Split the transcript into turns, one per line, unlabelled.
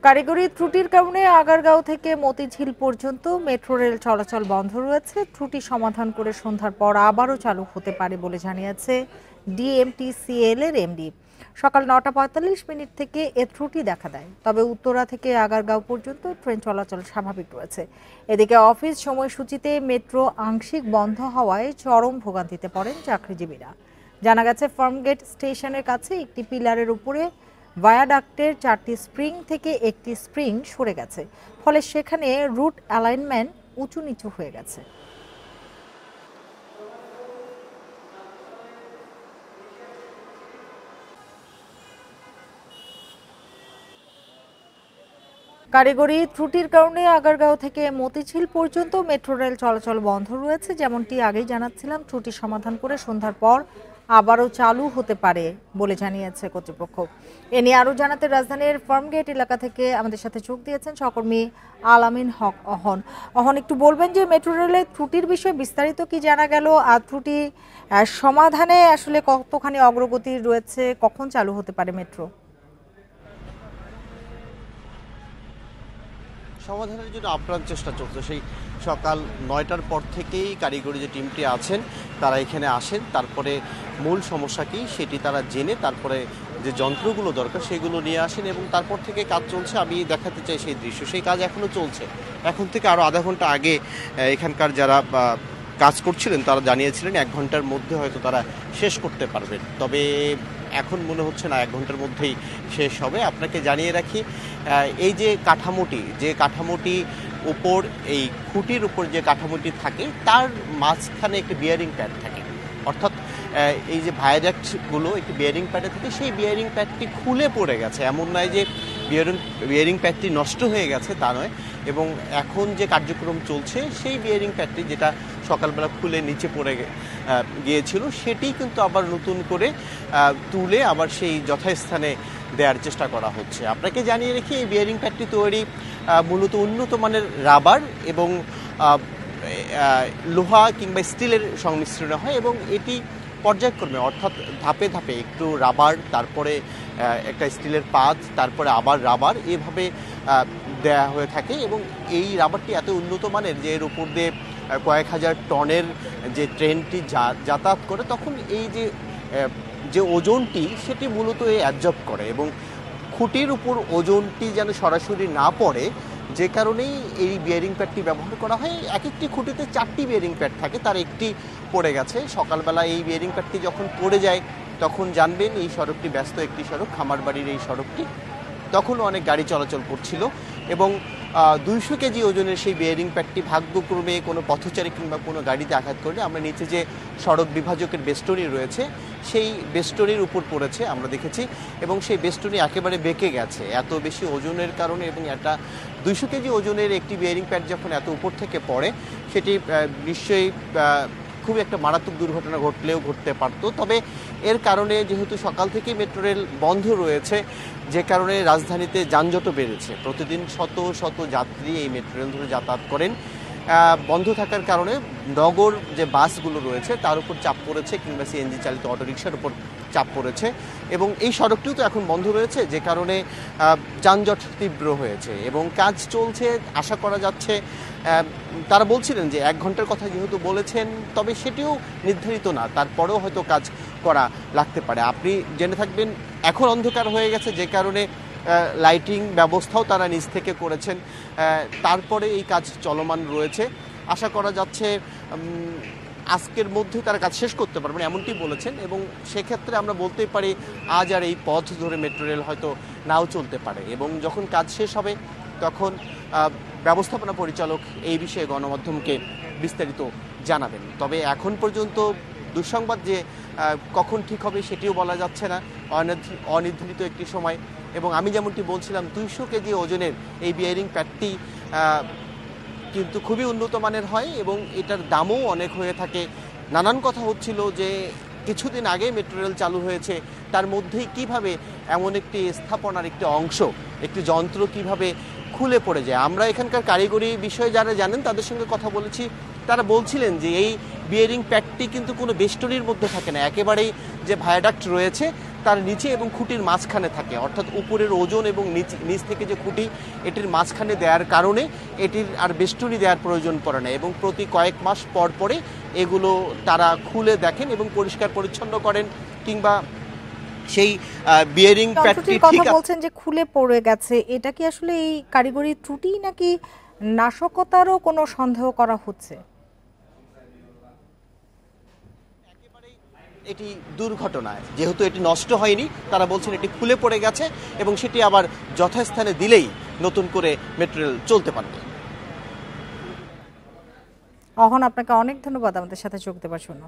কারিগরি ত্রুটির কারণে আগারগাঁও থেকে মতিঝিল পর্যন্ত মেট্রো রেল চলাচল বন্ধ রয়েছে। ত্রুটি সমাধান করে সন্ধ্যার পর আবারও চালু হতে পারে বলে জানিয়েছে ডিএমটিসিএল এর এমডি। সকাল ৯টা ৪৫ থেকে এ ত্রুটি দেখা দেয়, তবে উত্তরা থেকে আগারগাঁও পর্যন্ত ট্রেন চলাচল স্বাভাবিক রয়েছে। এদিকে অফিস সময়সূচিতে মেট্রো আংশিক বন্ধ হওয়ায় চরম ভোগান্তিতে পড়েন চাকরিজীবীরা। জানা গেছে, ফার্মগেট স্টেশনের কাছে একটি পিলারের উপরে ভায়াডাক্টের 4টি স্প্রিং থেকে একটি স্প্রিং সরে গেছে, ফলে সেখানে রুট অ্যালাইনমেন্ট উঁচু নিচু হয়ে গেছে। কারিগরি ত্রুটির কারণে আগারগাঁও থেকে মতিঝিল পর্যন্ত মেট্রো রেল চলাচল বন্ধ রয়েছে। যেমনটি আগেই জানাচ্ছিলাম, ত্রুটি সমাধান করে সন্ধ্যার পর আবারও চালু হতে পারে বলে জানিয়েছে কর্তৃপক্ষ। এ নিয়ে আরও জানাতে রাজধানীর ফার্মগেট এলাকা থেকে আমাদের সাথে যোগ দিয়েছেন সহকর্মী আলামিন হক অহন। অহন, একটু বলবেন যে মেট্রো রেলের ত্রুটির বিষয়ে বিস্তারিত কি জানা গেল, আর ত্রুটি সমাধানে আসলে কতখানি অগ্রগতি রয়েছে, কখন চালু হতে পারে মেট্রো?
সমাধানের জন্য আপ্রাণ চেষ্টা চলছে। সেই সকাল ৯টার পর থেকেই কারিগরি যে টিমটি আছেন তারা এখানে আসেন, তারপরে মূল সমস্যা কি সেটি তারা জেনে তারপরে যে যন্ত্রগুলো দরকার সেগুলো নিয়ে আসেন এবং তারপর থেকে কাজ চলছে। আমি দেখাতে চাই সেই দৃশ্য, সেই কাজ এখনও চলছে। এখন থেকে আরও আধা ঘন্টা আগে এখানকার যারা কাজ করছিলেন তারা জানিয়েছিলেন ১ ঘন্টার মধ্যে হয়তো তারা শেষ করতে পারবেন, তবে এখন মনে হচ্ছে না ১ ঘন্টার মধ্যেই শেষ হবে। আপনাকে জানিয়ে রাখি, এই যে কাঠামোটি উপর, এই খুঁটির উপর যে কাঠামোটি থাকে তার মাঝখানে একটি বিয়ারিং প্যাড থাকে, অর্থাৎ এই যে ভায়াডাক্টগুলো একটি বিয়ারিং প্যাডে থাকে, সেই বিয়ারিং প্যাডটি খুলে পড়ে গেছে। এমন নয় যে বিয়ারিং প্যাডটি নষ্ট হয়ে গেছে, তা নয়। এবং এখন যে কার্যক্রম চলছে সেই বিয়ারিং প্যাডটি যেটা সকালবেলা খুলে নিচে পড়ে গিয়েছিল সেটি কিন্তু আবার নতুন করে তুলে আবার সেই যথাস্থানে দেওয়ার চেষ্টা করা হচ্ছে। আপনাকে জানিয়ে রেখে, এই বিয়ারিং প্যাডটি তৈরি মূলত উন্নত মানের রাবার এবং লোহা কিংবা স্টিলের সংমিশ্রণে হয় এবং এটি পর্যায়ক্রমে, অর্থাৎ ধাপে ধাপে একটু রাবার, তারপরে একটা স্টিলের পাত, তারপরে আবার রাবার, এভাবে দেয়া হয়ে থাকে। এবং এই রাবারটি এত উন্নত মানের যে এর উপর দিয়ে কয়েক হাজার টনের যে ট্রেনটি যাতায়াত করে, তখন এই যে ওজনটি সেটি মূলত অ্যাবজর্ব করে এবং খুঁটির উপর ওজনটি যেন সরাসরি না পড়ে, যে কারণেই এই বিয়ারিং প্যাডটি ব্যবহার করা হয়। এক একটি খুঁটিতে 4টি বিয়ারিং প্যাড থাকে, তার একটি পড়ে গেছে। সকালবেলা এই বিয়ারিং প্যাডটি যখন পড়ে যায় তখন জানবেন এই সড়কটি ব্যস্ত একটি সড়ক, খামারবাড়ির এই সড়কটি, তখনও অনেক গাড়ি চলাচল করছিল এবং 200 কেজি ওজনের সেই বিয়ারিং প্যাডটি ভাগ্যক্রমে কোনো পথচারী কিংবা কোনো গাড়িতে আঘাত করলে আমরা নিচে যে সড়ক বিভাজকের বেষ্টনী রয়েছে সেই বেষ্টনীর উপর পড়েছে আমরা দেখেছি, এবং সেই বেষ্টনী একেবারে বেঁকে গেছে এত বেশি ওজনের কারণে। এবং এটা 200 কেজি ওজনের একটি বিয়ারিং প্যাড যখন এত উপর থেকে পড়ে, সেটি নিশ্চয়ই খুব একটা মারাত্মক দুর্ঘটনা ঘটলেও ঘটতে পারত। তবে এর কারণে যেহেতু সকাল থেকেই মেট্রো রেল বন্ধ রয়েছে, যে কারণে রাজধানীতে যানজটও বেড়েছে। প্রতিদিন শত শত যাত্রী এই মেট্রো রেল ধরে যাতায়াত করেন। বন্ধ থাকার কারণে নগর যে বাসগুলো রয়েছে তার উপর চাপ পড়েছে, কিংবা সিএনজি চালিত অটোরিকশার উপর চাপ পড়েছে। এবং এই সড়কটিও তো এখন বন্ধ রয়েছে, যে কারণে যানজট তীব্র হয়েছে এবং কাজ চলছে। আশা করা যাচ্ছে, তারা বলছিলেন যে 1 ঘন্টার কথা যেহেতু বলেছেন, তবে সেটিও নির্ধারিত না, তারপরেও হয়তো কাজ করা লাগতে পারে। আপনি জেনে থাকবেন এখন অন্ধকার হয়ে গেছে, যে কারণে লাইটিং ব্যবস্থাও তারা নিজ থেকে করেছেন। তারপরে এই কাজ চলমান রয়েছে। আশা করা যাচ্ছে আজকের মধ্যে তারা কাজ শেষ করতে পারবেন, এমনটি বলেছেন। এবং সেক্ষেত্রে আমরা বলতেই পারি আজ আর এই পথ ধরে মেট্রো রেল হয়তো নাও চলতে পারে। এবং যখন কাজ শেষ হবে তখন ব্যবস্থাপনা পরিচালক এই বিষয়ে গণমাধ্যমকে বিস্তারিত জানাবেন। তবে এখন পর্যন্ত দুঃসংবাদ যে কখন ঠিক হবে সেটিও বলা যাচ্ছে না, অনির্ধারিত একটি সময়। এবং আমি যেমনটি বলছিলাম, 200 কেজি ওজনের এই বিয়ারিং প্যাডটি কিন্তু খুবই উন্নত মানের হয় এবং এটার দামও অনেক হয়ে থাকে। নানান কথা হচ্ছিল যে কিছুদিন আগে মেট্রো রেল চালু হয়েছে, তার মধ্যেই কিভাবে এমন একটি স্থাপনার একটি অংশ, একটি যন্ত্র কিভাবে খুলে পড়ে যায়। আমরা এখানকার কারিগরি বিষয়ে যারা জানেন তাদের সঙ্গে কথা বলেছি, তারা বলছিলেন যে এই বিয়ারিং প্যাডটি কিন্তু কোনো বেষ্টনীর মধ্যে থাকে না, একেবারেই যে ভায়াডাক্ট রয়েছে তার নিচে এবং খুঁটির মাঝখানে থাকে, অর্থাৎ উপরের ওজন এবং নিচ থেকে যে খুঁটি এটির মাঝখানে দেওয়ার কারণে এটির আর বেষ্টনী দেওয়ার প্রয়োজন পড়ে না এবং প্রতি কয়েক মাস পর পরে এগুলো তারা খুলে দেখেন এবং পরিষ্কার পরিচ্ছন্ন করেন, কিংবা সেই বিয়ারিং প্যাডটি ঠিক
কথা বলছেন যে খুলে পড়ে গেছে, এটা কি আসলে এই কারিগরি ত্রুটি নাকি নাশকতারও কোনো সন্দেহ করা হচ্ছে?
এটি দুর্ঘটনায়, যেহেতু এটি নষ্ট হয়নি, তারা বলছেন এটি খুলে পড়ে গেছে এবং সেটি আবার যথাস্থানে দিলেই নতুন করে মেট্রো রেল চলতে পারবে।
অহন, আপনাকে অনেক ধন্যবাদ আমাদের সাথে যোগ দেওয়ার জন্য।